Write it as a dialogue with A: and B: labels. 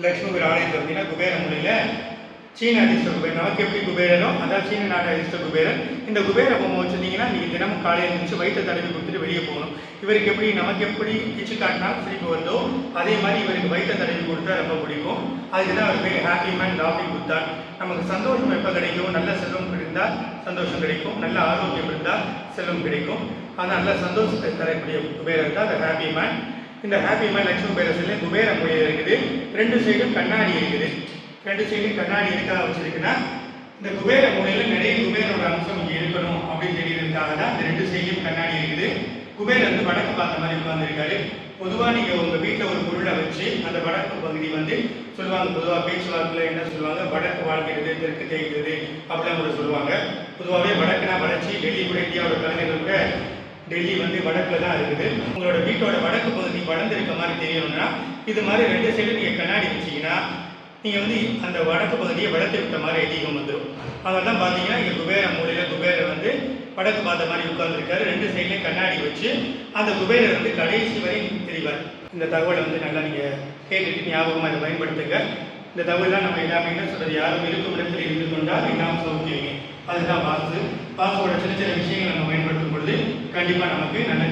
A: லட்சுமி ஆலயத்தில் பார்த்தீங்கன்னா குபேர மூலையில் சீன அதிர்ஷ்ட குபேரன், நமக்கு எப்படி குபேரனோ அதான் சீன நாடு அதிர்ஷ்ட குபேரன். இந்த குபேர பொம்மை வச்சுருந்தீங்கன்னா நீங்கள் தினமும் காலையில் இருந்துச்சு வயிற்று தடவி கொடுத்துட்டு வெளியே போகணும். இவருக்கு எப்படி நமக்கு எப்படி பிச்சு காட்டினா சிரிப்பு வருதோ அதே மாதிரி இவருக்கு வயிற்று தடவி கொடுத்தா ரொம்ப பிடிக்கும். அதுக்கு தான் அவர் பேர் ஹாப்பி மேன் லாஃபிங் புத்தான். நமக்கு சந்தோஷம் எப்போ கிடைக்கும், நல்ல செல்வம் இருந்தால் சந்தோஷம் கிடைக்கும், நல்ல ஆரோக்கியம் இருந்தால் செல்வம் கிடைக்கும். ஆனால் நல்ல சந்தோஷத்தை தரக்கூடிய குபேரர் தான் அந்த ஹாப்பி மேன். இந்த ஹாப்பி மேன் லட்சுமி குபேர குபேர மொழியில் இருக்குது. ரெண்டு சைடும் கண்ணாடி இருக்குது. ரெண்டு சைடும் கண்ணாடி எதுக்காக வச்சிருக்குன்னா இந்த குபேர மூலையில் நிறைய குபேரோட அம்சம் இங்கே இருக்கணும் அப்படின்னு தெரியறதுக்காக தான் இந்த ரெண்டு சைடும் கண்ணாடி இருக்குது. குபேரர் வந்து வடக்கு பார்த்த மாதிரி உட்கார்ந்துருக்காரு. பொதுவாக நீங்கள் உங்கள் வீட்டில் ஒரு பொருளை வச்சு அந்த வடக்கு பகுதி வந்து சொல்லுவாங்க, பொதுவாக பேச்சுவாக்கில் என்ன சொல்லுவாங்க, வடக்கு வாழ்கிறது தெற்கு தேய்கிறது அப்படிலாம் கூட சொல்லுவாங்க. பொதுவாகவே வடக்குனா வளர்ச்சி. டெல்லி கூட இந்தியாவோட தலைநகர் கூட டெல்லி வந்து வடக்கில் தான் இருக்குது. உங்களோட வீட்டோட வடக்கு பகுதி வளர்ந்துருக்க மாதிரி தெரியணும்னா இது மாதிரி ரெண்டு சைடு நீங்கள் கண்ணாடி வச்சிங்கன்னா நீங்கள் வந்து அந்த வடக்கு பகுதியை வளர்த்து விட்ட மாதிரி ஐதீகம் வந்துடும். அதெல்லாம் பார்த்தீங்கன்னா இங்கே குபேர மூலையில் குபேரர் வந்து வடக்கு பார்த்த மாதிரி உட்கார்ந்துருக்காரு. ரெண்டு சைட்லேயும் கண்ணாடி வச்சு அந்த குபேரர் வந்து கடைசி வரை தெரிவார். இந்த தகவலை வந்து நல்லா நீங்கள் கேட்டுட்டு ஞாபகமாக இதை பயன்படுத்துங்க. இந்த தகவலாம் நம்ம எல்லாமே என்ன சொல்கிறது, யாரும் இருக்கும் இடத்தில் இருந்து கொண்டால் எல்லாம் சௌக்கியமே. அதுதான் வாசோட சின்ன சின்ன விஷயங்களை நம்ம பயன்படுத்தும் பொழுது கண்டிப்பாக நமக்கு நல்ல